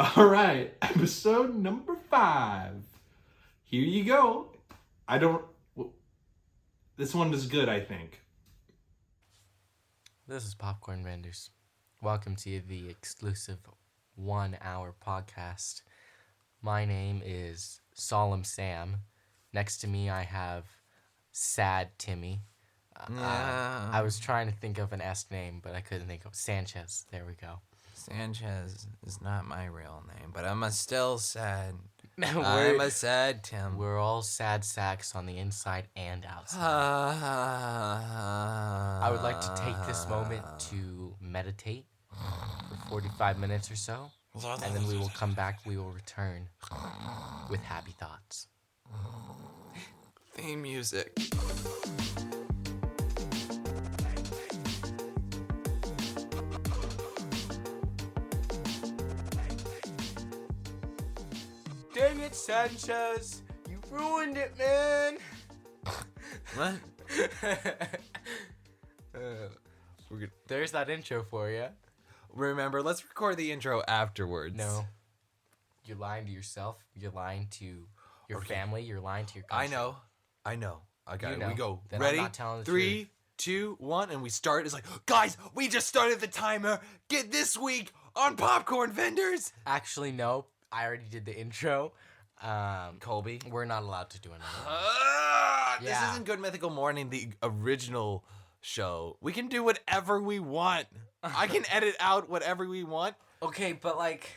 All right, episode number 5. Here you go. This one is good, I think. This is Popcorn Vendors. Welcome to the exclusive 1-hour podcast. My name is Solemn Sam. Next to me, I have Sad Timmy. I was trying to think of an S name, but I couldn't think of Sanchez. There we go. Sanchez is not my real name, but I'm still sad. I'm We're, a sad Tim. we're all sad sacks on the inside and outside. I would like to take this moment to meditate for 45 minutes or so, and then we will come back. We will return with happy thoughts. Theme music. Dang it, Sanchez! You ruined it, man! What? There's that intro for you. Remember, let's record the intro afterwards. No. You're lying to yourself. You're lying to your family. You're lying to your country. I know. I got You it. know. We go. Then I'm Ready? not telling the 3, 2, 1, and we start. It's like, guys, we just started the timer. Get this week on Popcorn Vendors. Actually, no. I already did the intro. Colby. We're not allowed to do another one. This Yeah. isn't Good Mythical Morning, the original show. We can do whatever we want. I can edit out whatever we want. Okay, but like,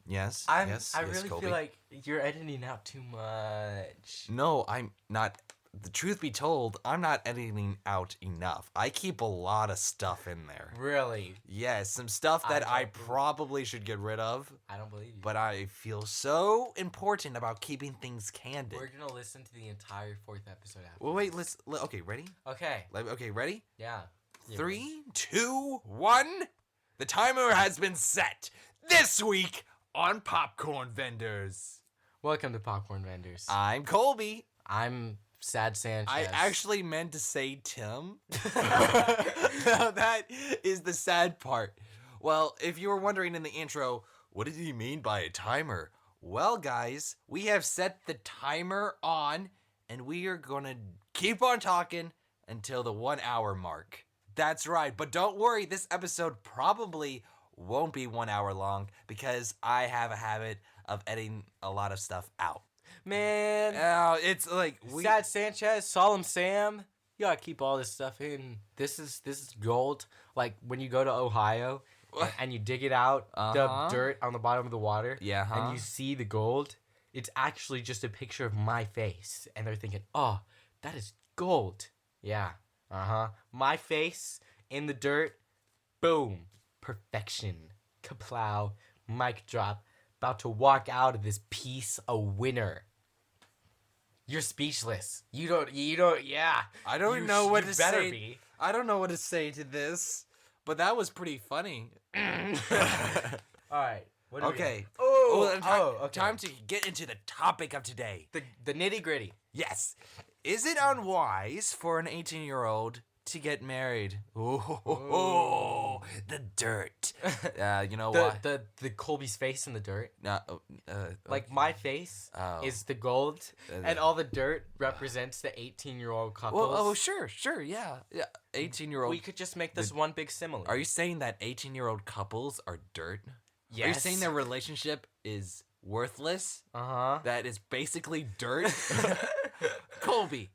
Yes. I yes, really Colby. feel like you're editing out too much. No, I'm not. The truth be told, I'm not editing out enough. I keep a lot of stuff in there. Really? Yes, some stuff that I don't believe- probably should get rid of, I don't believe you. but I feel so important about keeping things candid. We're gonna listen to the entire 4th episode after. Well, wait, okay, ready? Okay. Okay, ready? Yeah. 3, 2, 1. The timer has been set this week on Popcorn Vendors. Welcome to Popcorn Vendors. I'm Colby. I'm Sad Sanchez. I actually meant to say Tim. That is the sad part. Well, if you were wondering in the intro, what did he mean by a timer? Well, guys, we have set the timer on, and we are going to keep on talking until the 1 hour mark. That's right, but don't worry, this episode probably won't be 1 hour long because I have a habit of editing a lot of stuff out. Man. It's like Sad Sanchez, Solemn Sam. You gotta keep all this stuff in. This is gold. Like when you go to Ohio and you dig it out, the dirt on the bottom of the water, and you see the gold, it's actually just a picture of my face. And they're thinking, oh, that is gold. Yeah. My face in the dirt. Boom. Perfection. Kaplow. Mic drop. About to walk out of this piece a winner. You're speechless. You don't, yeah. I don't know what to better say. Be. I don't know what to say to this, but that was pretty funny. All right. What Okay. Okay. Time to get into the topic of today. The nitty gritty. Yes. Is it unwise for an 18-year-old to get married? Oh, the dirt. You know what? The Colby's face in the dirt. Like okay. my face is the gold, and all the dirt represents the 18-year-old couples. Well, sure, yeah. 18-year-old. We could just make this one big simile. Are you saying that 18-year-old couples are dirt? Yes. Are you saying their relationship is worthless? That is basically dirt? Colby.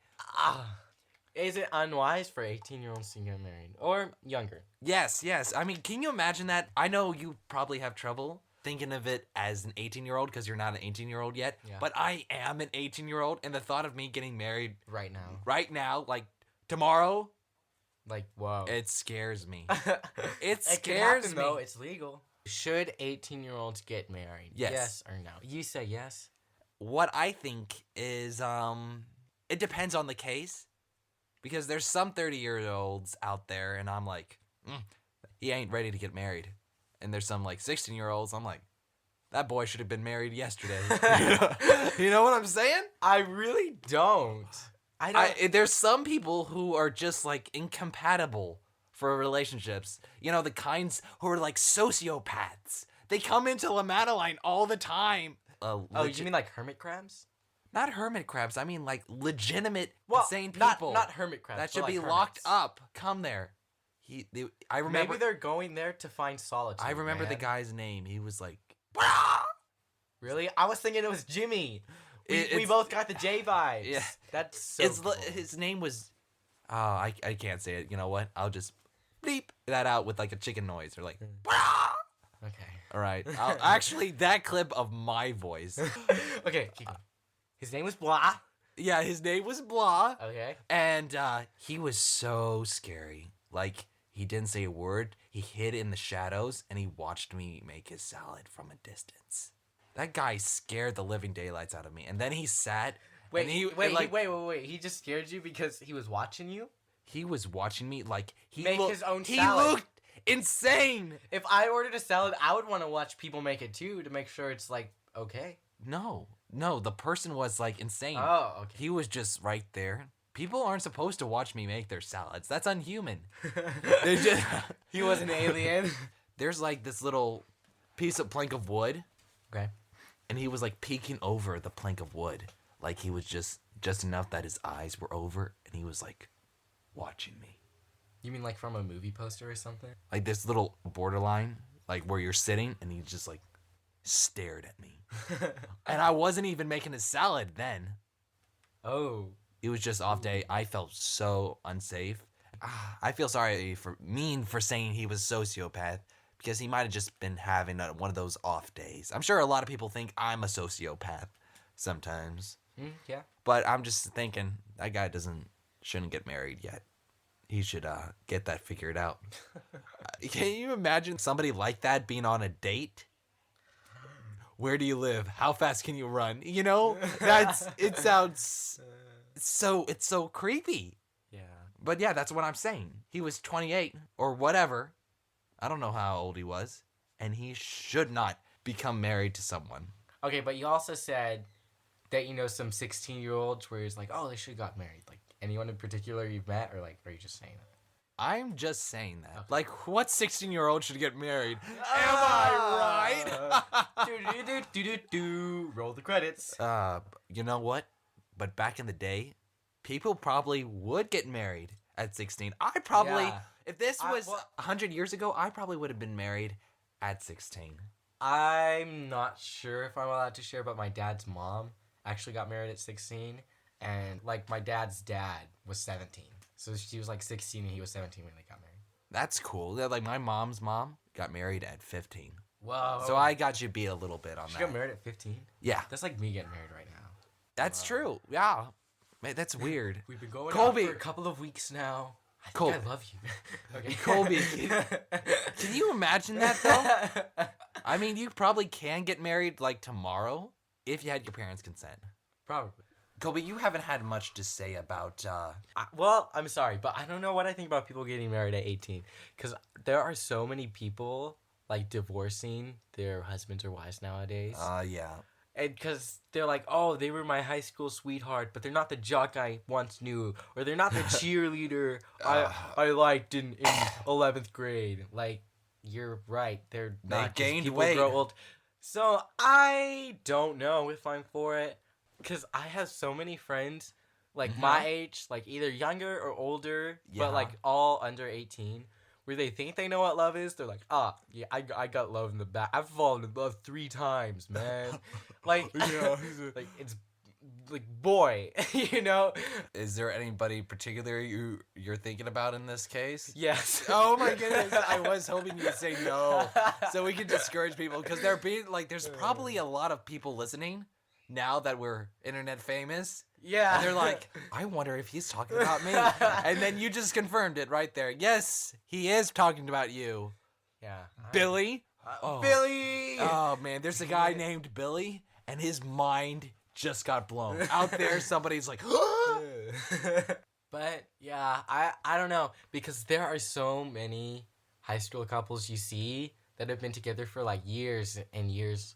Is it unwise for 18-year-olds to get married? Or younger? Yes. I mean, can you imagine that? I know you probably have trouble thinking of it as an 18-year-old because you're not an 18-year-old yet. Yeah. But I am an 18-year-old, and the thought of me getting married Right now. right now, like tomorrow, Like, whoa. it scares me. It It can scares happen, me. though. It's legal. Should 18-year-olds get married? Yes. Yes or no? You say yes. What I think is, it depends on the case. Because there's some 30-year-olds out there, and I'm like, he ain't ready to get married. And there's some, like, 16-year-olds, I'm like, that boy should have been married yesterday. You know what I'm saying? I really don't. There's some people who are just, like, incompatible for relationships. You know, the kinds who are, like, sociopaths. They come into La Madeline all the time. You mean like hermit crabs? Not hermit crabs. I mean like legitimate insane not, people. Not hermit crabs. That should like be hermits. locked up. Come there. I remember. Maybe they're going there to find solitude. I remember the man. guy's name. He was like. Really? I was thinking it was Jimmy. We both got the J vibes. Yeah. That's so cool. His name was. Oh, I can't say it. You know what? I'll just bleep that out with like a chicken noise or like. Okay. All right. Actually, that clip of my voice. Okay, keep going. His name was Blah. Yeah, his name was Blah. Okay. And he was so scary. Like, he didn't say a word. He hid in the shadows, and he watched me make his salad from a distance. That guy scared the living daylights out of me. And then he sat. Wait. He just scared you because he was watching you? He was watching me like he make his own he salad. Looked insane. If I ordered a salad, I would want to watch people make it too to make sure it's like okay. No, the person was like insane. Oh, okay. He was just right there. People aren't supposed to watch me make their salads. That's unhuman. He was an alien. There's like this little piece of plank of wood. Okay. And he was like peeking over the plank of wood. Like he was just enough that his eyes were over and he was like watching me. You mean like from a movie poster or something? Like this little borderline, like where you're sitting and he just like stared at me. And I wasn't even making a salad then. Oh. It was just off day. I felt so unsafe. I feel sorry for saying he was a sociopath because he might have just been having one of those off days. I'm sure a lot of people think I'm a sociopath sometimes. Yeah. But I'm just thinking that guy shouldn't get married yet. He should get that figured out. Can you imagine somebody like that being on a date? Where do you live? How fast can you run? You know, it sounds it's so creepy. Yeah. But yeah, that's what I'm saying. He was 28 or whatever. I don't know how old he was, and he should not become married to someone. Okay, but you also said that you know some 16-year-olds where he's like, oh, they should have got married. Like anyone in particular you've met, or like, are you just saying that? I'm just saying that. Okay. Like, what 16-year-old should get married? Am I right? Roll the credits. You know what? But back in the day, people probably would get married at 16. I probably, if this was 100 years ago, I probably would have been married at 16. I'm not sure if I'm allowed to share, but my dad's mom actually got married at 16. And, like, my dad's dad was 17. So she was, like, 16 and he was 17 when they got married. That's cool. Like, my mom's mom got married at 15. Whoa. So I got you beat a little bit on that. She got married at 15? Yeah. That's like me getting married right now. That's true. Yeah. Man, that's weird. We've been going out for a couple of weeks now. I love you. Okay. Colby, can you imagine that, though? I mean, you probably can get married, like, tomorrow if you had your parents' consent. Probably. Colby, you haven't had much to say about... Well, I'm sorry, but I don't know what I think about people getting married at 18. Because there are so many people, like, divorcing their husbands or wives nowadays. Yeah. And because they're like, oh, they were my high school sweetheart, but they're not the jock I once knew. Or they're not the cheerleader I liked in 11th grade. Like, you're right. They're not. They gained people weight. Grow old. So I don't know if I'm for it. Because I have so many friends, like my age, like either younger or older, but like all under 18, where they think they know what love is. They're like, yeah, I got love in the back. I've fallen in love 3 times, man. Like, like it's like, boy, you know? Is there anybody particular you're thinking about in this case? Yes. Oh my goodness. I was hoping you'd say no. So we could discourage people. Because there's probably a lot of people listening now that we're internet famous. Yeah. And they're like, I wonder if he's talking about me. And then you just confirmed it right there. Yes, he is talking about you. Yeah. Billy. Billy! Oh, man. There's a guy named Billy, and his mind just got blown. Out there, somebody's like, But, yeah, I don't know. Because there are so many high school couples you see that have been together for, like, years and years.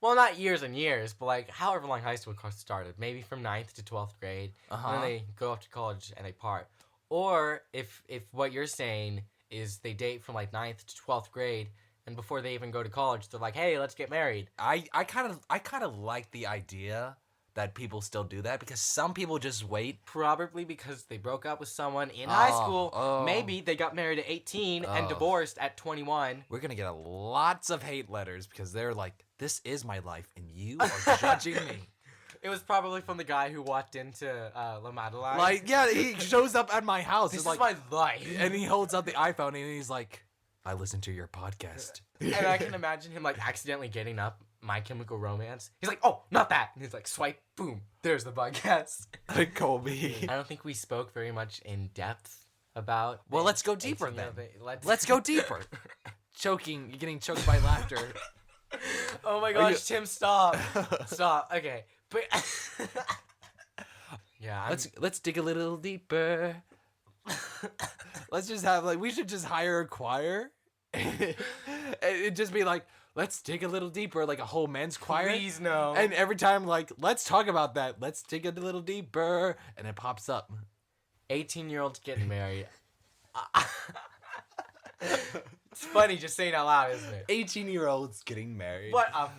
Well, not years and years, but like however long high school started. Maybe from 9th to 12th grade. And then they go off to college and they part. Or if what you're saying is they date from like 9th to 12th grade and before they even go to college, they're like, "Hey, let's get married." I kind of like the idea that people still do that because some people just wait. Probably because they broke up with someone in high school. Maybe they got married at 18 and divorced at 21. We're gonna get lots of hate letters because they're like, "This is my life, and you are judging me." It was probably from the guy who walked into La Madeleine. Like, yeah, he shows up at my house. This is my life. And he holds up the iPhone and he's like, "I listened to your podcast." And I can imagine him like accidentally getting up My Chemical Romance. He's like, "Oh, not that." And he's like, swipe, boom, there's the podcast. Colby. I don't think we spoke very much in depth about. Well, let's go deeper then. Let's go deeper. You're getting choked by laughter. Oh my gosh, Tim, stop. Stop. Okay. But yeah, let's dig a little deeper. Let's just have we should just hire a choir. It'd just be like, let's dig a little deeper, like a whole men's choir. Please no. And every time let's talk about that. Let's dig a little deeper, and it pops up. 18-year-olds getting married. It's funny just saying out loud, isn't it? 18-year-olds getting married. What a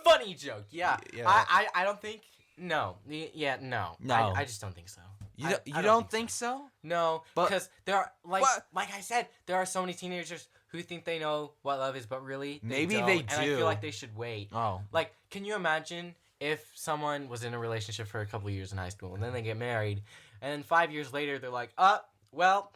funny joke. Yeah. I don't think. No. Yeah. No. No. I just don't think so. You don't think so? No, because there are like I said, there are so many teenagers who think they know what love is, but really maybe don't, they and do. I feel like they should wait. Oh, like, can you imagine if someone was in a relationship for a couple of years in high school and then they get married, and then 5 years later they're like, well,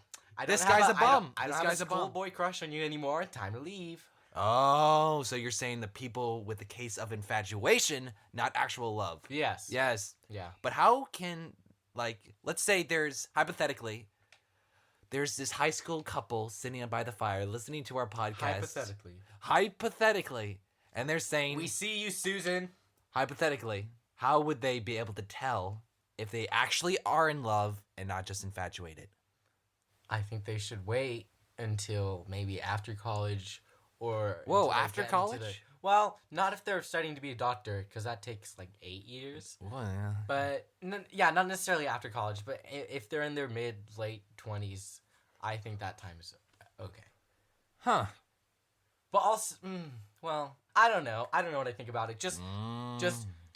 this guy's a bum. I don't have a schoolboy crush on you anymore. Time to leave. Oh, so you're saying the people with the case of infatuation, not actual love. Yes. Yes. Yeah. But how can, let's say there's this high school couple sitting by the fire listening to our podcast. Hypothetically. And they're saying, "We see you, Susan." Hypothetically, how would they be able to tell if they actually are in love and not just infatuated? I think they should wait until maybe after college or... Whoa, after college? Well, not if they're studying to be a doctor, because that takes 8 years. Well, yeah. But, not necessarily after college, but if they're in their late 20s, I think that time is okay. Huh. But also, I don't know. I don't know what I think about it. Just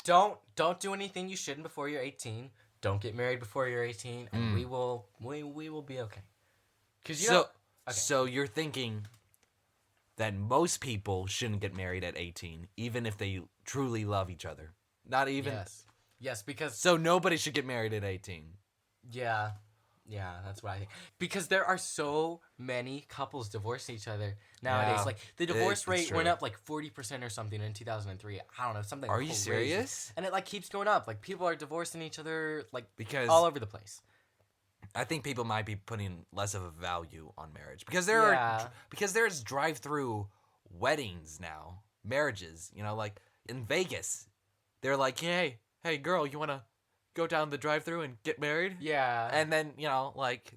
don't do anything you shouldn't before you're 18. Don't get married before you're 18, and we will be okay. So you're thinking that most people shouldn't get married at 18, even if they truly love each other. Not even. Yes, because so nobody should get married at 18. Yeah, that's what I think. Because there are so many couples divorcing each other nowadays. Yeah, the divorce rate went up 40% or something in 2003. I don't know, something. Are you serious? And it keeps going up. People are divorcing each other because all over the place. I think people might be putting less of a value on marriage because there's drive-through weddings now, marriages. In Vegas, they're like, hey girl, you wanna go down the drive-through and get married? Yeah. And then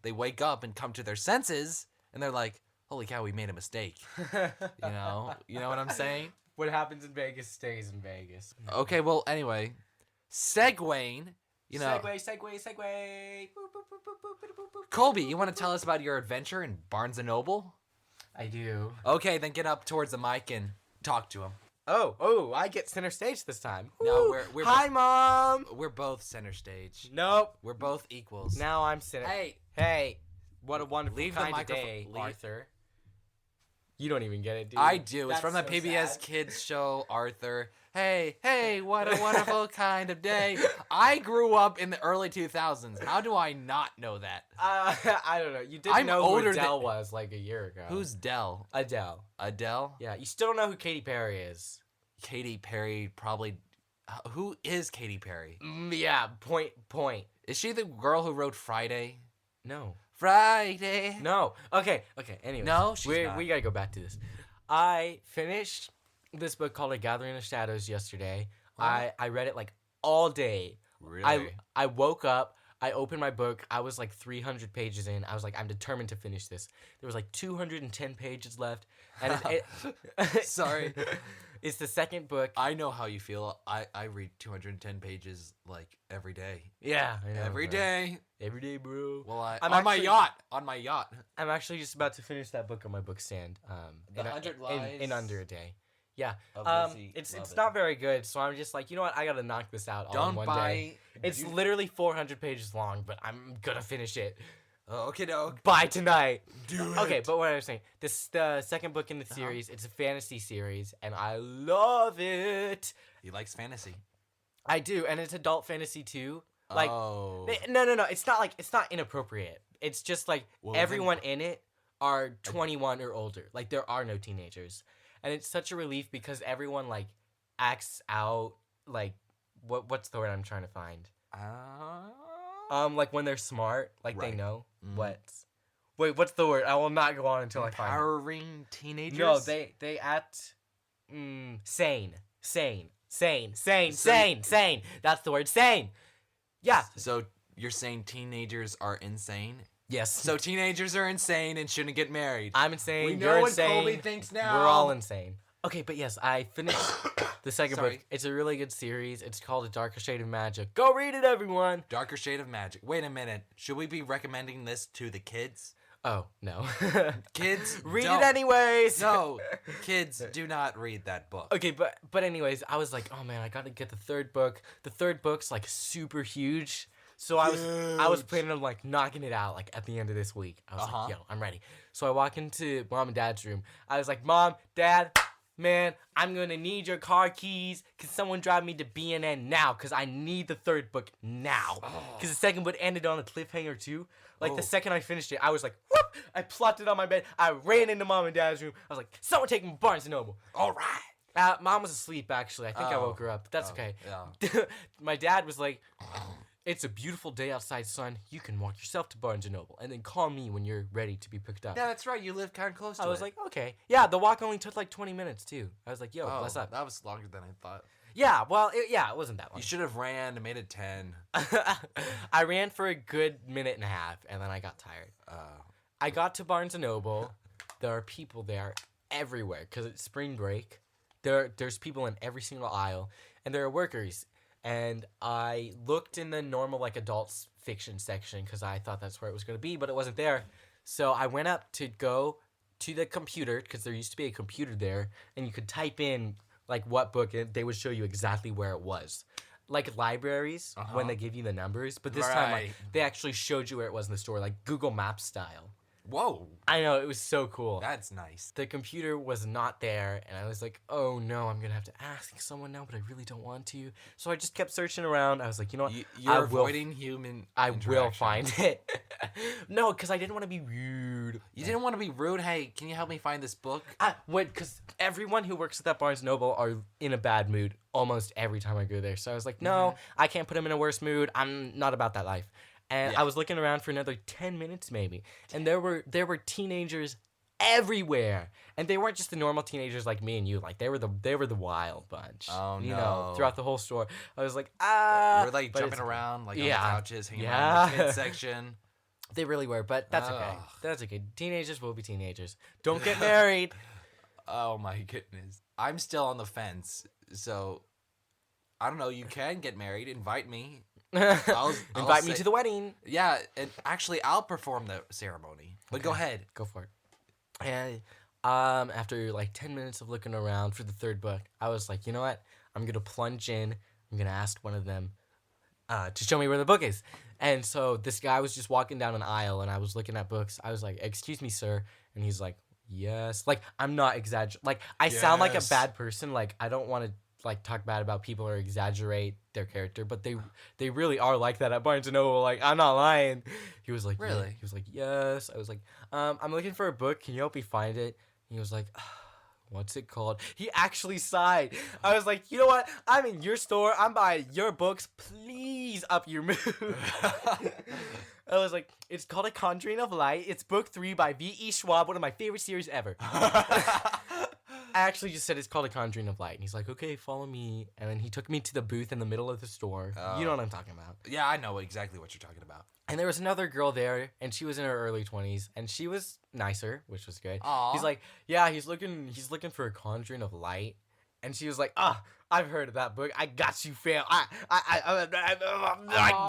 they wake up and come to their senses, and they're like, holy cow, we made a mistake. You know what I'm saying? What happens in Vegas stays in Vegas. Okay, well, anyway, segueing. Segue. Colby, you want to tell us about your adventure in Barnes & Noble? I do. Okay, then get up towards the mic and talk to him. Oh, I get center stage this time. No, we're Hi, Mom! We're both center stage. Nope. We're both equals. Now I'm center. Hey, what a wonderful kind of day, Arthur. You don't even get it, do you? I do. It's from the PBS Kids show, Arthur. Hey, what a wonderful kind of day. I grew up in the early 2000s. How do I not know that? I don't know. You didn't know who Adele was a year ago. Who's Dell? Adele. Adele? Yeah, you still don't know who Katy Perry is. Katy Perry probably... who is Katy Perry? Yeah, point. Is she the girl who wrote Friday? No. Friday. No. Okay. Anyway. No, she's not. We gotta go back to this. I finished this book called A Gathering of Shadows yesterday. Huh? I read it all day. Really? I woke up. I opened my book. I was 300 pages in. I was I'm determined to finish this. There was 210 pages left. And Sorry. It's the second book. I know how you feel. I read 210 pages like every day. Yeah, I know, Every bro. day. Every day, bro. Well, I'm on my actually- yacht. On my yacht. I'm actually just about to finish that book on my book stand. The 100 Lies in under a day. Yeah. of Lizzie. It's Love it. not very good, so I'm just like, you know what? I gotta knock this out all in Don't one buy. day. It's literally 400 pages long, but I'm gonna finish it Okay, dog. by tonight. Do it. Okay, but what I was saying, this the second book in the series. It's a fantasy series, and I love it. He likes fantasy. I do, and it's adult fantasy too. Like, oh. no, it's not inappropriate. It's just like Well, everyone in it are 21 or older. Like there are no teenagers, and it's such a relief because everyone like acts out like what's the word I'm trying to find? Like when they're smart, like they Right. know Mhm. what's the word? I will not go on until I find it. Empowering teenagers. No, they act sane. That's the word, sane. Yeah. So you're saying teenagers are insane? Yes. So teenagers are insane and shouldn't get married. I'm insane. We know You're what insane. Colby thinks now. We're all insane. Okay, but yes, I finished the second Sorry. book. It's a really good series. It's called A Darker Shade of Magic. Go read it, everyone. Darker Shade of Magic. Wait a minute. Should we be recommending this to the kids? Oh no. Kids, read don't- it anyways. No, kids, do not read that book. Okay, but anyways, I was like, oh man, I gotta get the third book. The third book's like super huge. So I was Huge. planning on like knocking it out like at the end of this week. I was like, yo, I'm ready. So I walk into Mom and Dad's room. I was like, Mom, Dad, man, I'm gonna need your car keys. Can someone drive me to BNN now? Cause I need the third book now. Cause the second book ended on a cliffhanger too. Like the second I finished it, I was like, whoop! I plopped it on my bed. I ran into Mom and Dad's room. I was like, someone take me to Barnes & Noble. All right. Mom was asleep actually. I think I Oh. woke her up, but that's okay. Yeah. My dad was like, it's a beautiful day outside, son. You can walk yourself to Barnes & Noble and then call me when you're ready to be picked up. Yeah, that's right. You live kind of close to it. I was like, okay. Yeah, the walk only took like 20 minutes too. I was like, yo, bless up. That was longer than I thought. Yeah, well, it wasn't that long. You should have ran and made it 10. I ran for a good minute and a half, and then I got tired. I got to Barnes & Noble. There are people there everywhere because it's spring break. There's people in every single aisle, and there are workers. And I looked in the normal like adults fiction section because I thought that's where it was going to be, but it wasn't there. So I went up to go to the computer because there used to be a computer there, and you could type in like what book, and they would show you exactly where it was. Like libraries when they give you the numbers, but this time like, Right. they actually showed you where it was in the store, like Google Maps style. Whoa. I know, it was so cool. That's nice. The computer was not there, and I was like, oh no, I'm gonna have to ask someone now, but I really don't want to. So I just kept searching around. I was like, you know what? You're avoiding human I will interaction. find it. No, because I didn't want to be rude. You didn't want to be rude. Hey, can you help me find this book? Because everyone who works at that Barnes Noble are in a bad mood almost every time I go there. So I was like, no, I can't put them in a worse mood. I'm not about that life. And I was looking around for another 10 minutes maybe, and there were teenagers everywhere, and they weren't just the normal teenagers like me and you. Like they were the wild bunch. Oh, you no. know, throughout the whole store. I was like, You were like but jumping it's- around, like on Yeah. the couches, hanging around in the Yeah. kids section. They really were, but that's okay. Ugh. That's okay. Teenagers will be teenagers. Don't get married. Oh my goodness. I'm still on the fence, so I don't know. You can get married. Invite me. I'll Invite me say- to the wedding. Yeah, and actually, I'll perform the ceremony. But go ahead. Go for it. And after like 10 minutes of looking around for the third book, I was like, you know what? I'm gonna plunge in. I'm gonna ask one of them to show me where the book is. And so this guy was just walking down an aisle, and I was looking at books. I was like, "Excuse me, sir," and he's like, "Yes." Like I'm not exaggerating. Like I sound like a Yes. bad person. Like I don't want to like talk bad about people or exaggerate their character, but they really are like that at Barnes & Noble. Like I'm not lying. He was like, Really? "Yeah." He was like, "Yes." I was like, I'm looking for a book. Can you help me find it?" He was like, "What's it called?" He actually sighed. I was like, you know what? I'm in your store. I'm buying your books. Please up your mood. I was like, it's called A Conjuring of Light. It's book 3 by V.E. Schwab, one of my favorite series ever. I actually just said it's called A Conjuring of Light. And he's like, okay, follow me. And then he took me to the booth in the middle of the store. You know what I'm talking about. Yeah, I know exactly what you're talking about. And there was another girl there, and she was in her early 20s, and she was nicer, which was good. Aw. He's like, yeah, he's looking for A Conjuring of Light. And she was like, I've heard of that book. I got you, fam. I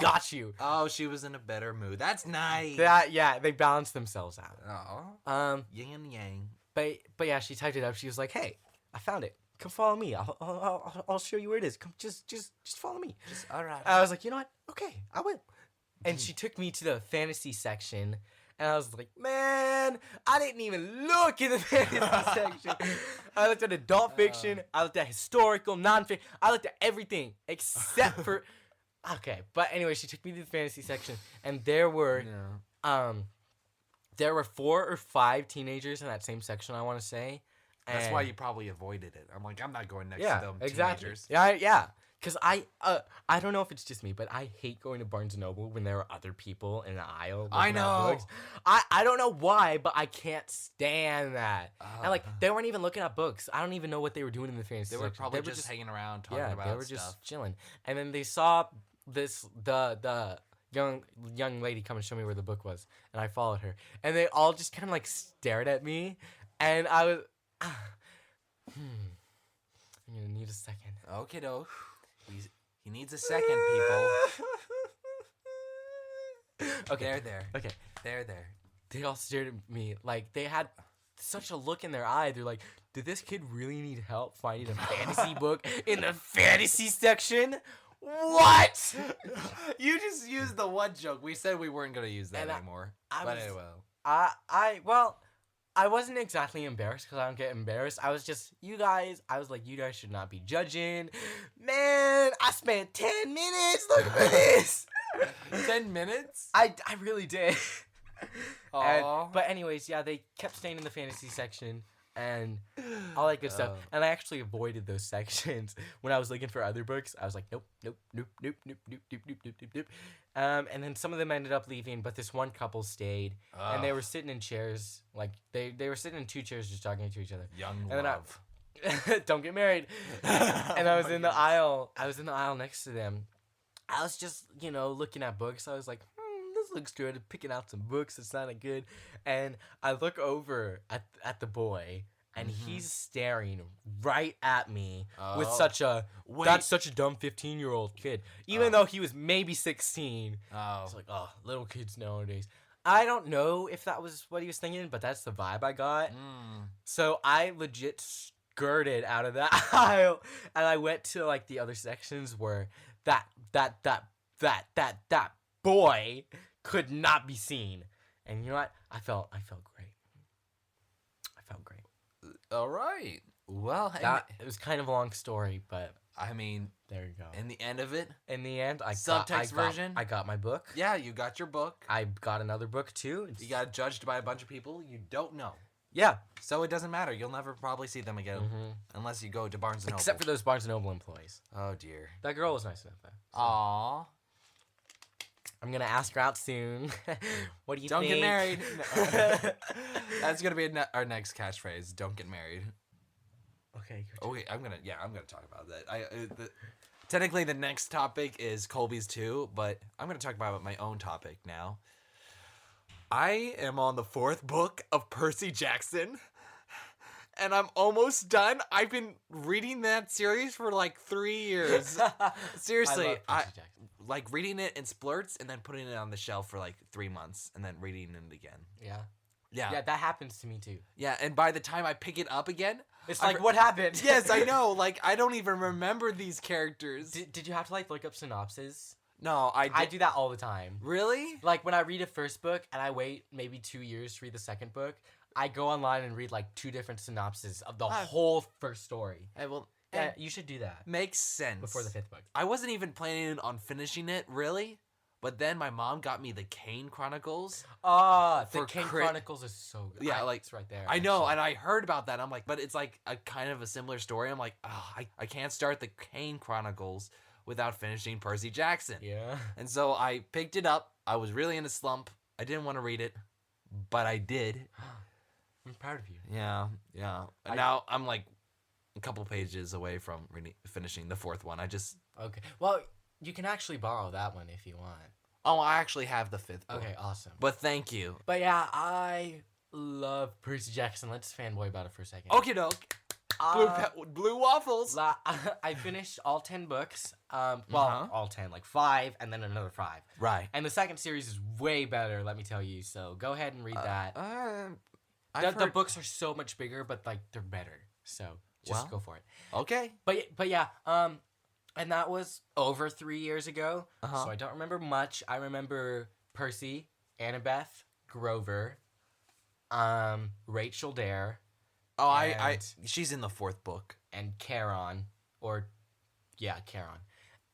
got you. Oh, she was in a better mood. That's nice. Yeah, they balanced themselves out. Yin and yang. But yeah, she typed it up. She was like, hey, I found it. Come follow me. I'll show you where it is. Come, just follow me. All right. I was like, you know what? Okay, I will. And she took me to the fantasy section, and I was like, man, I didn't even look in the fantasy section. I looked at adult fiction. I looked at historical, non-fiction. I looked at everything except for. Okay, but anyway, she took me to the fantasy section, and there were 4 or 5 teenagers in that same section. I want to say. That's why you probably avoided it. I'm like, I'm not going next to them teenagers. Yeah. Because I don't know if it's just me, but I hate going to Barnes & Noble when there are other people in the aisle. I know. Books. I don't know why, but I can't stand that. And like, they weren't even looking at books. I don't even know what they were doing in the fantasy They were section. probably just hanging around talking about stuff. Yeah, they were just chilling. And then they saw the young lady come and show me where the book was, and I followed her. And they all just kind of like stared at me, and I was, I'm gonna need a second. Okay, though. He needs a second, people. Okay. There. Okay. There. They all stared at me like they had such a look in their eye. They're like, did this kid really need help finding a fantasy book in the fantasy section? What? You just used the one joke. We said we weren't going to use that anymore. I wasn't exactly embarrassed because I don't get embarrassed. I was just, you guys should not be judging. Man, I spent 10 minutes looking for this. 10 minutes? I really did. Aww. But anyways, yeah, they kept staying in the fantasy section and all that good stuff. And I actually avoided those sections when I was looking for other books. I was like, nope. And then some of them ended up leaving, but this one couple stayed, and they were sitting in chairs, like they were sitting in 2 chairs just talking to each other. Young and love. Don't get married. And I was in the aisle. I was in the aisle next to them. I was just, looking at books. I was like, this looks good. Picking out some books that sounded good. And I look over at the boy, and he's staring right at me with that's such a dumb 15-year-old kid. Even though he was maybe 16. It's like, little kids nowadays. I don't know if that was what he was thinking, but that's the vibe I got. So I legit skirted out of that aisle, and I went to like the other sections where that boy could not be seen. And you know what? I felt great. All right. Well, it was kind of a long story, but I mean, there you go. In the end of it, version, I got my book. Yeah, you got your book. I got another book too. You got judged by a bunch of people you don't know. Yeah. So it doesn't matter. You'll never probably see them again unless you go to Barnes & Noble. Except for those Barnes & Noble employees. Oh, dear. That girl was nice enough, though. So. Aww. I'm going to ask her out soon. What do you Don't think? get married. That's going to be our next catchphrase. Don't get married. Okay. Okay, I'm going to talk about that. Technically, the next topic is Colby's too, but I'm going to talk about my own topic now. I am on the 4th book of Percy Jackson, and I'm almost done. I've been reading that series for like 3 years. Seriously, I like reading it in splurts and then putting it on the shelf for like 3 months and then reading it again. Yeah, that happens to me too. Yeah, and by the time I pick it up again, it's like, what happened? Yes, I know. Like, I don't even remember these characters. Did you have to like look up synopses? No, I do that all the time. Really? Like, when I read a first book and I wait maybe 2 years to read the second book, I go online and read like 2 different synopses of the whole first story. Yeah, you should do that. Makes sense. Before the 5th book. I wasn't even planning on finishing it, really. But then my mom got me the Kane Chronicles. The Kane Chronicles is so good. Yeah, like, it's right there. I know, and I heard about that. I'm like, but it's like a kind of a similar story. I'm like, I can't start the Kane Chronicles without finishing Percy Jackson. Yeah. And so I picked it up. I was really in a slump. I didn't want to read it, but I did. I'm proud of you. Yeah. Now I'm like a couple pages away from finishing the 4th one. Okay. Well, you can actually borrow that one if you want. Oh, I actually have the 5th book. Okay, awesome. But thank you. But yeah, I love Percy Jackson. Let's fanboy about it for a second. Okie doke. Blue waffles. I finished all 10 books. All 10, like 5, and then another 5. Right. And the second series is way better, let me tell you. So go ahead and read that. The books are so much bigger, but like they're better. So just go for it. Okay. But yeah, and that was over 3 years ago. So I don't remember much. I remember Percy, Annabeth, Grover, Rachel Dare. Oh, she's in the 4th book. And Charon, Charon.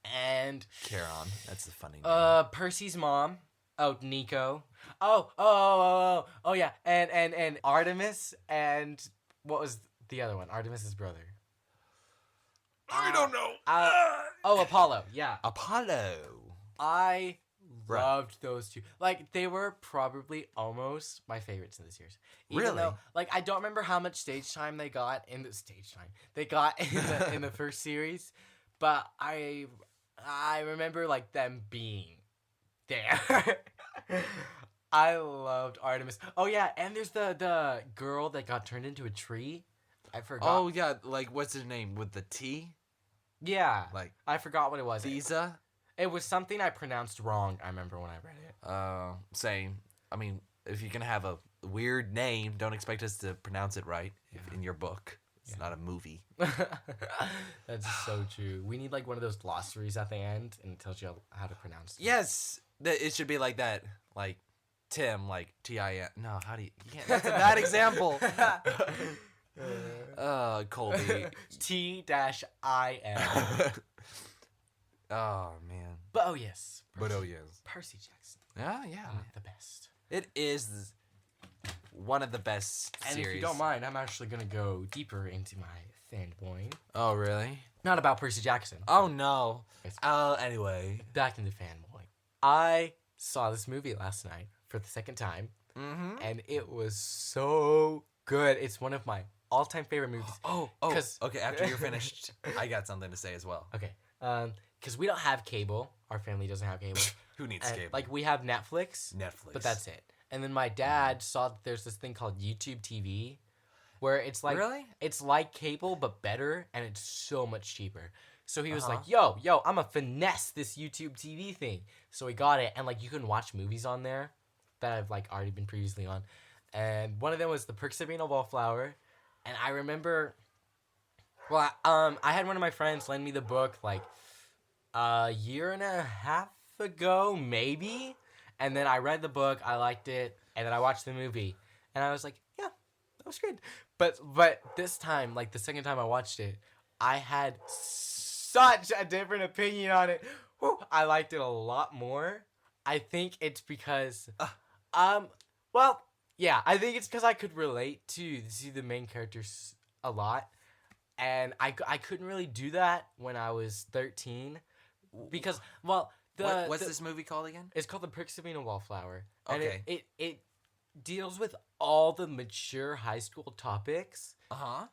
And Charon, that's the funny name. Percy's mom. Oh, Nico. Oh, yeah. And Artemis, and what was the other one? Artemis's brother. I don't know. Apollo. Yeah. Apollo. I loved those two. Like, they were probably almost my favorites in the series. Even though, like, I don't remember how much stage time they got in the in the first series, but I remember like them being there. I loved Artemis. Oh yeah, and there's the girl that got turned into a tree. I forgot. Oh yeah, like what's her name with the T? Yeah, like I forgot what it was. Visa. It was something I pronounced wrong. I remember when I read it. Same. I mean, if you're gonna have a weird name, don't expect us to pronounce it right. If in your book, it's not a movie. That's so true. We need like one of those glossaries at the end, and it tells you how to pronounce it. Yes, it should be like that. Like Tim, like T-I-M. No, how do you? That's a bad example. Colby. T-I-M. Oh man. But oh yes. Percy Jackson. Yeah. The best. It is one of the best and series. If you don't mind, I'm actually gonna go deeper into my fanboying. Oh really? Not about Percy Jackson. Oh no. Anyway. Back into fanboying. I saw this movie last night for the second time. Mm-hmm. And it was so good. It's one of my all-time favorite movies. Okay, after you're finished, I got something to say as well. Okay. Because we don't have cable. Our family doesn't have cable. Who needs cable? Like, we have Netflix. But that's it. And then my dad saw that there's this thing called YouTube TV, where it's like... Really? It's like cable, but better, and it's so much cheaper. So he was like, yo, I'm gonna finesse this YouTube TV thing. So we got it, and like you can watch movies on there that I've like already been previously on. And one of them was The Perks of Being a Wallflower. And I remember, I had one of my friends lend me the book like a year and a half ago, maybe. And then I read the book, I liked it, and then I watched the movie. And I was like, yeah, that was good. But this time, like the second time I watched it, I had such a different opinion on it. I liked it a lot more. I think it's because, I think it's because I could relate to the main characters a lot. And I couldn't really do that when I was 13. Because, what's this movie called again? It's called The Perks of Being a Wallflower. Okay. And it deals with all the mature high school topics.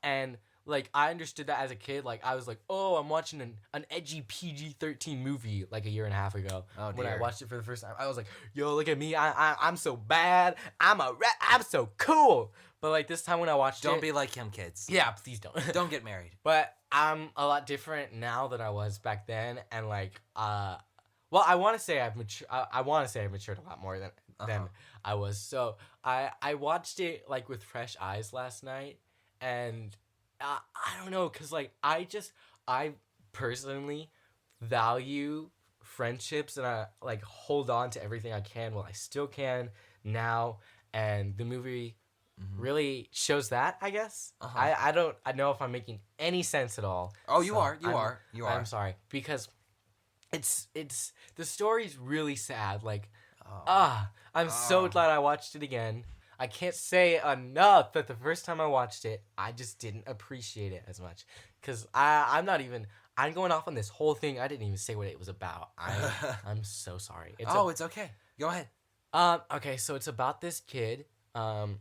And like I understood that as a kid. Like I was like, oh, I'm watching an edgy PG-13 movie like a year and a half ago. Oh, dear. When I watched it for the first time, I was like, yo, look at me, I'm so bad. I'm so cool. But like this time when I watched Don't be like him, kids. Yeah, please don't. Don't get married. But I'm a lot different now than I was back then, and like I want to say I've matured. I want to say I've matured a lot more than I was. So I watched it like with fresh eyes last night, and I don't know, cause like I personally value friendships, and I like hold on to everything I can while I still can now, and the movie really shows that, I guess. I don't know if I'm making any sense at all. Oh, you are. I'm sorry, because it's the story's really sad. Like, I'm so glad I watched it again. I can't say enough that the first time I watched it, I just didn't appreciate it as much. Because I'm going off on this whole thing. I didn't even say what it was about. I'm so sorry. It's okay. Go ahead. Okay, so it's about this kid.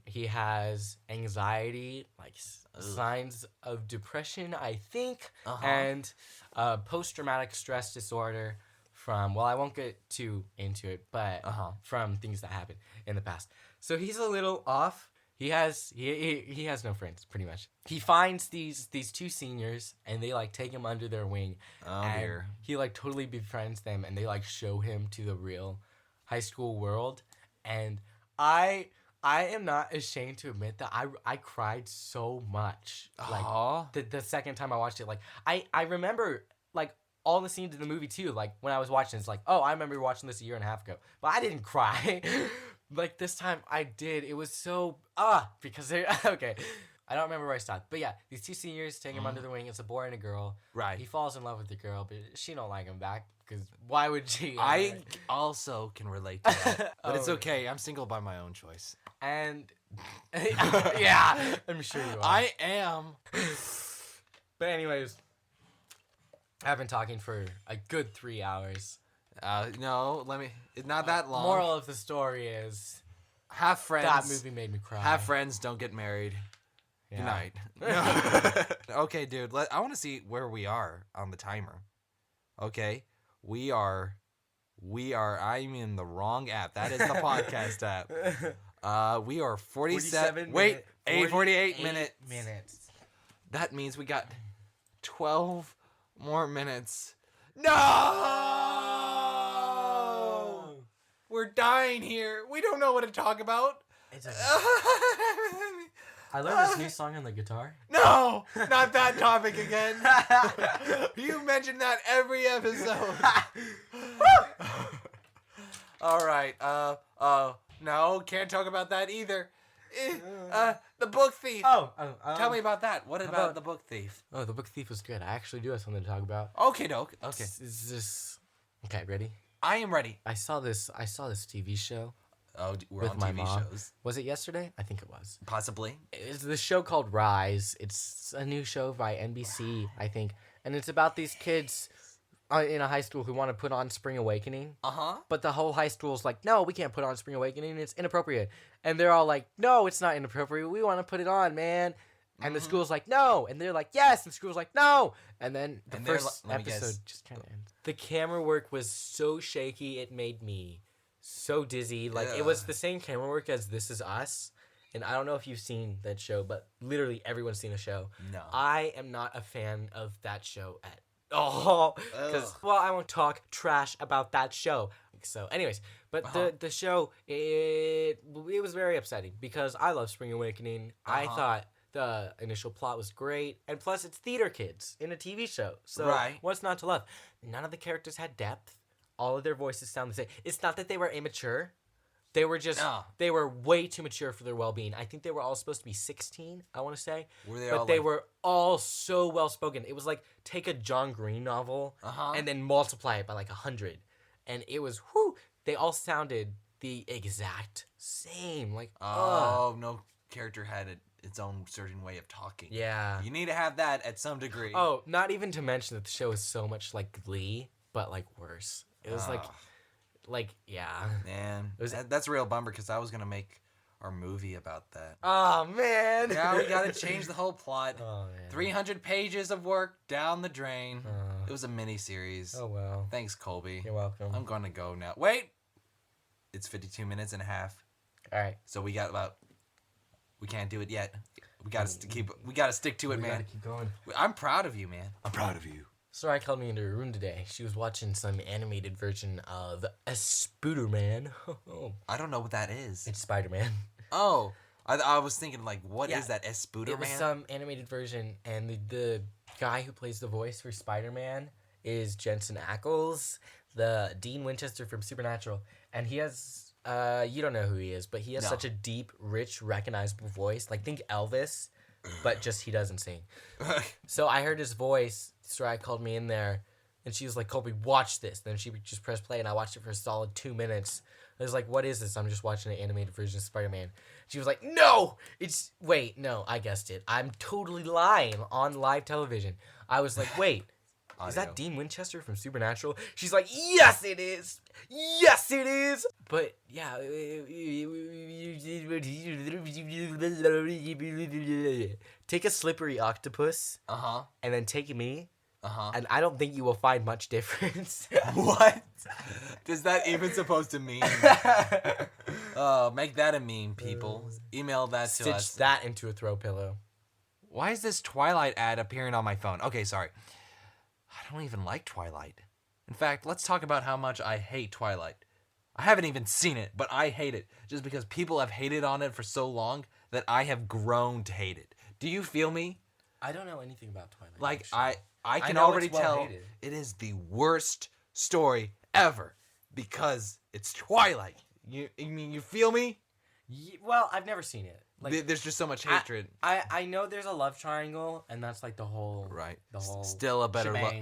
He has anxiety, like signs of depression, I think, and post-traumatic stress disorder from, I won't get too into it, but from things that happened in the past. So he's a little off, He has no friends, pretty much. He finds these two seniors, and they like take him under their wing. Oh and dear. He like totally befriends them, and they like show him to the real high school world. And I am not ashamed to admit that I cried so much. Like the second time I watched it, like I remember like all the scenes in the movie too. Like when I was watching, it's like, oh, I remember watching this a year and a half ago, but I didn't cry. Like this time I did. It was so because they okay. I don't remember where I stopped, but yeah, these two seniors take him under the wing. It's a boy and a girl. Right. He falls in love with the girl, but she don't like him back because why would she? I also can relate to that, but it's okay. I'm single by my own choice. And yeah, I'm sure you are. I am. But anyways, I've been talking for a good 3 hours. No, it's not that long. Moral of the story is, have friends. that movie made me cry. Have friends. Don't get married. Yeah. Good night. Okay, dude. I want to see where we are on the timer. Okay, we are. I'm in the wrong app. That is the podcast app. We are 47. Wait, 48 minutes. That means we got 12 more minutes. No! We're dying here. We don't know what to talk about. It's I learned this new song on the guitar. No! Not that topic again. You mention that every episode. All right. No, can't talk about that either. The Book Thief. Tell me about that. What about The Book Thief? Oh, The Book Thief was good. I actually do have something to talk about. Okay, doke. Okay. Is this okay? Ready? I am ready. I saw this TV show. Oh, we're with on my TV mom. shows. Was it yesterday? I think it was. Possibly. It's the show called Rise. It's a new show by NBC, I think, and it's about these kids in a high school who want to put on Spring Awakening. But the whole high school's like, no, we can't put on Spring Awakening. It's inappropriate. And they're all like, no, it's not inappropriate. We want to put it on, man. And the school's like, no. And they're like, yes. And the school's like, no. And then the first episode just kind of ends. The camera work was so shaky, it made me so dizzy. Like, it was the same camera work as This Is Us. And I don't know if you've seen that show, but literally everyone's seen the show. No. I am not a fan of that show at all. Because, well, I won't talk trash about that show. So, anyways, but the show, it was very upsetting because I love Spring Awakening. I thought the initial plot was great. And plus, it's theater kids in a TV show. So, what's not to love? None of the characters had depth. All of their voices sound the same. It's not that they were immature. They were just, they were way too mature for their well-being. I think they were all supposed to be 16, I want to say. But they were all so well-spoken. It was like, take a John Green novel and then multiply it by like 100. And it was, they all sounded the exact same. Like, no character had its own certain way of talking. Yeah. You need to have that at some degree. Oh, not even to mention that the show is so much like Glee, but like worse. It was yeah. Man, that's a real bummer because I was going to make our movie about that. Oh, man. Yeah, we got to change the whole plot. Oh, man. 300 pages of work down the drain. It was a mini-series. Oh, well. Thanks, Colby. You're welcome. I'm going to go now. Wait! It's 52 minutes and a half. All right. So we can't do it yet. We got to stick to it, man. We got to keep going. I'm proud of you, man. I'm proud of you. Soraya called me into her room today. She was watching some animated version of Spider-Man. I don't know what that is. It's Spider-Man. Oh, I was thinking, like, what is that, Spider-Man? It was some animated version, and the guy who plays the voice for Spider-Man is Jensen Ackles, the Dean Winchester from Supernatural. And he has, you don't know who he is, but he has such a deep, rich, recognizable voice. Like, think Elvis, but just he doesn't sing. So I heard his voice. Soraya called me in there, and she was like, Colby, watch this. Then she just pressed play, and I watched it for a solid 2 minutes. I was like, what is this? I'm just watching an animated version of Spider-Man. She was like, no! I guessed it. I'm totally lying on live television. I was like, wait, is that Dean Winchester from Supernatural? She's like, yes, it is! Yes, it is! But, yeah. Take a slippery octopus, and then take me, And I don't think you will find much difference. What does that even supposed to mean? Make that a meme, people. Email that to us. Stitch that into a throw pillow. Why is this Twilight ad appearing on my phone? Okay, sorry. I don't even like Twilight. In fact, let's talk about how much I hate Twilight. I haven't even seen it, but I hate it just because people have hated on it for so long that I have grown to hate it. Do you feel me? I don't know anything about Twilight. Like, actually. I can know already it's well tell hated. it is the worst story ever because it's Twilight. You feel me? Well, I've never seen it. Like, there's just so much hatred. I know there's a love triangle, and that's like the whole The whole still a better love.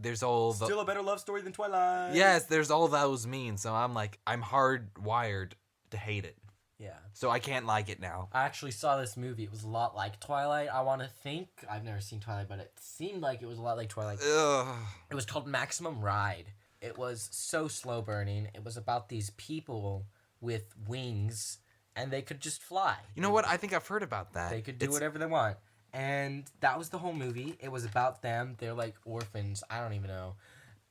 There's all the still a better love story than Twilight. yes. There's all those means. So I'm hardwired to hate it. Yeah. So I can't like it now. I actually saw this movie. It was a lot like Twilight. I want to think. I've never seen Twilight, but it seemed like it was a lot like Twilight. Ugh. It was called Maximum Ride. It was so slow burning. It was about these people with wings, and they could just fly. You know what? I think I've heard about that. They could do whatever they want. And that was the whole movie. It was about them. They're like orphans. I don't even know.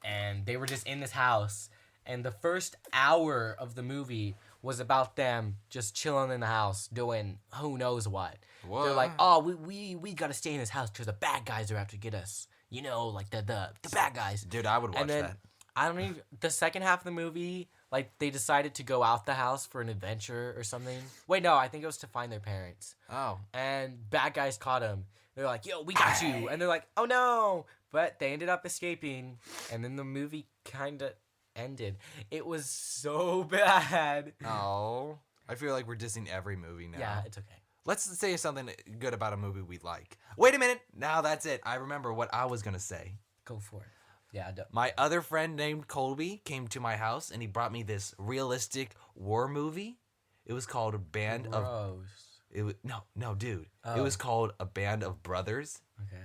And they were just in this house. And the first hour of the movie was about them just chilling in the house doing who knows what. What? They're like, oh, we got to stay in this house because the bad guys are out to get us. You know, like the bad guys. Dude, I would watch that. I don't even... The second half of the movie, like, they decided to go out the house for an adventure or something. Wait, no, I think it was to find their parents. Oh. And bad guys caught them. They're like, yo, we got you. And they're like, oh, no. But they ended up escaping. And then the movie kind of ended. It was so bad. Oh. I feel like we're dissing every movie now. Yeah, it's okay. Let's say something good about a movie we like. Wait a minute. Now that's it. I remember what I was going to say. Go for it. Yeah, my other friend named Colby came to my house and he brought me this realistic war movie. It was called A Band of... It was no, dude. Oh. It was called A Band of Brothers. Okay.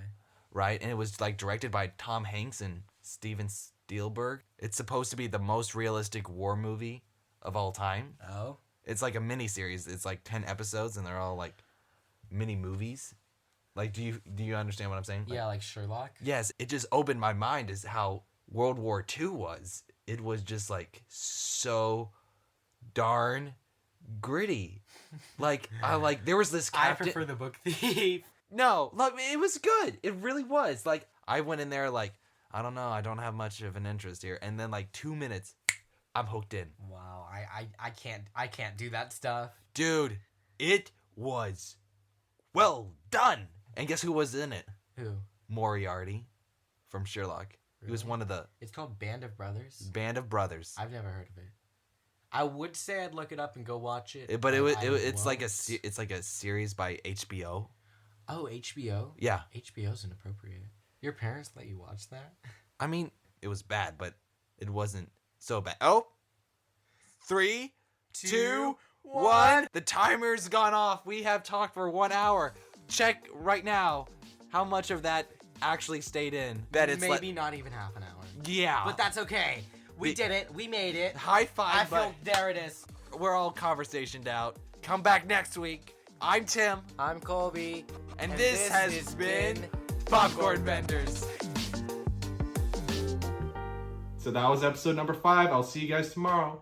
Right? And it was like directed by Tom Hanks and Steven Spielberg. It's supposed to be the most realistic war movie of all time. Oh. It's like a mini series. It's like 10 episodes and they're all like mini movies. Like, do you understand what I'm saying? Yeah, like Sherlock? Yes, it just opened my mind as how World War II was. It was just, like, so darn gritty. Like, there was this captain... I prefer The Book Thief. No, like, it was good. It really was. Like, I went in there, like, I don't know, I don't have much of an interest here. And then, like, 2 minutes, I'm hooked in. Wow, I can't do that stuff. Dude, it was well done. And guess who was in it? Who? Moriarty from Sherlock. Really? He was one of the... It's called Band of Brothers? Band of Brothers. I've never heard of it. I would say I'd look it up and go watch it. But it's like a series by HBO. Oh, HBO? Yeah. HBO's inappropriate. Your parents let you watch that? I mean, it was bad, but it wasn't so bad. Oh! 3, 2, 1. The timer's gone off. We have talked for 1 hour. Check right now how much of that actually stayed in. That it's maybe not even half an hour. Yeah. But that's okay. We did it. We made it. High five. There it is. We're all conversationed out. Come back next week. I'm Tim. I'm Colby. And this has been Popcorn Vendors. So that was episode number 5. I'll see you guys tomorrow.